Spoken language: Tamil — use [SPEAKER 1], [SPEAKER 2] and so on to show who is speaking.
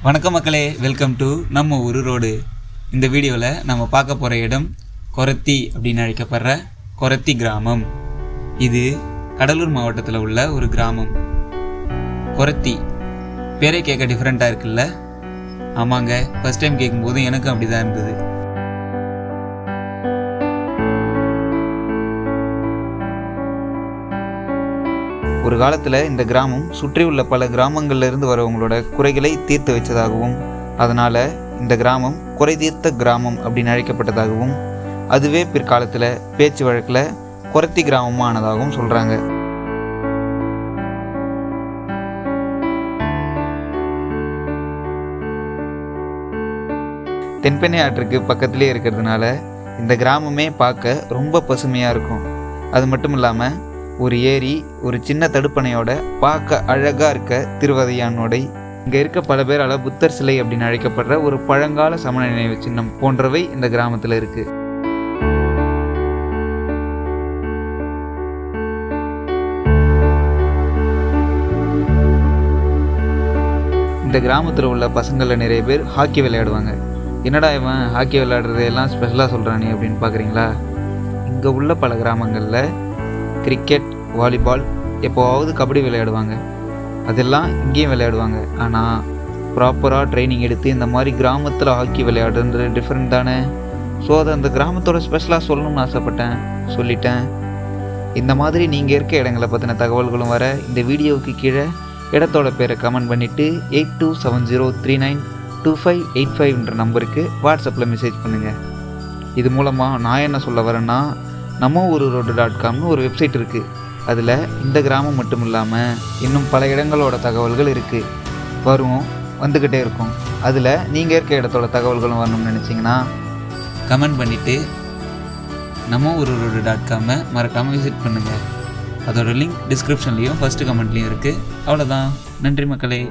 [SPEAKER 1] வணக்கம் மக்களே, வெல்கம் டு நம்ம ஊரு ரோடு. இந்த வீடியோவில் நம்ம பார்க்க போகிற இடம் கொரத்தி அப்படின்னு அழைக்கப்படுற கொரத்தி கிராமம். இது கடலூர் மாவட்டத்தில் உள்ள ஒரு கிராமம். கொரத்தி பேரே கேட்க டிஃப்ரெண்ட்டாக இருக்குல்ல? ஆமாங்க, ஃபஸ்ட் டைம் கேட்கும்போது எனக்கும் அப்படி தான் இருந்தது. ஒரு காலத்தில் இந்த கிராமம் சுற்றியுள்ள பல கிராமங்கள்லேருந்து வரவங்களோட குறைகளை தீர்த்து வச்சதாகவும், அதனால் இந்த கிராமம் குறை தீர்த்த கிராமம் அப்படின்னு அழைக்கப்பட்டதாகவும், அதுவே பிற்காலத்தில் பேச்சு வழக்கில் கொரத்தி கிராமமாக ஆனதாகவும் சொல்கிறாங்க. தென்பெண்ணை ஆற்றுக்கு பக்கத்துலேயே இருக்கிறதுனால இந்த கிராமமே பார்க்க ரொம்ப பசுமையாக இருக்கும். அது மட்டும் இல்லாமல் ஒரு ஏரி, ஒரு சின்ன தடுப்பணையோட பார்க்க அழகாக இருக்க திருவதையானோடை, இங்கே இருக்க பல பேரால் புத்தர் சிலை அப்படின்னு அழைக்கப்படுற ஒரு பழங்கால சமண நினைவு சின்னம் போன்றவை இந்த கிராமத்தில் இருக்கு. இந்த கிராமத்தில் உள்ள பசங்களில் நிறைய பேர் ஹாக்கி விளையாடுவாங்க. என்னடா இவன் ஹாக்கி விளையாடுறதையெல்லாம் ஸ்பெஷலாக சொல்கிறானே அப்படின்னு பார்க்குறீங்களா? இங்கே உள்ள பல கிராமங்களில் கிரிக்கெட், வாலிபால், எப்போவாவது கபடி விளையாடுவாங்க. அதெல்லாம் இங்கேயும் விளையாடுவாங்க. ஆனால் ப்ராப்பராக ட்ரைனிங் எடுத்து இந்த மாதிரி கிராமத்தில் ஹாக்கி விளையாடுறது டிஃப்ரெண்ட் தானே. ஸோ அதை அந்த கிராமத்தோட ஸ்பெஷலாக சொல்லணும்னு ஆசைப்பட்டேன், சொல்லிட்டேன். இந்த மாதிரி நீங்கள் இருக்க இடங்களை பற்றின தகவல்களும் வர இந்த வீடியோவுக்கு கீழே இடத்தோட பேரை கமெண்ட் பண்ணிவிட்டு 8270392585 நம்பருக்கு வாட்ஸ்அப்பில் மெசேஜ் பண்ணுங்கள். இது மூலமாக நான் என்ன சொல்ல வரேன்னா, நம்ம ஊரு ரோடு.comனு ஒரு வெப்சைட் இருக்குது. அதில் இந்த கிராமம் மட்டும் இல்லாமல் இன்னும் பல இடங்களோட தகவல்கள் இருக்குது. வந்துக்கிட்டே இருக்கும். அதில் நீங்கள் இருக்க இடத்தோட தகவல்களும் வரணும்னு நினச்சிங்கன்னா கமெண்ட் பண்ணிவிட்டு நம்ம ஊரு ரோடு.com மறக்காமல் விசிட் பண்ணுங்கள். அதோட லிங்க் டிஸ்கிரிப்ஷன்லேயும் ஃபஸ்ட்டு கமெண்ட்லேயும் இருக்குது. அவ்வளோதான். நன்றி மக்களே.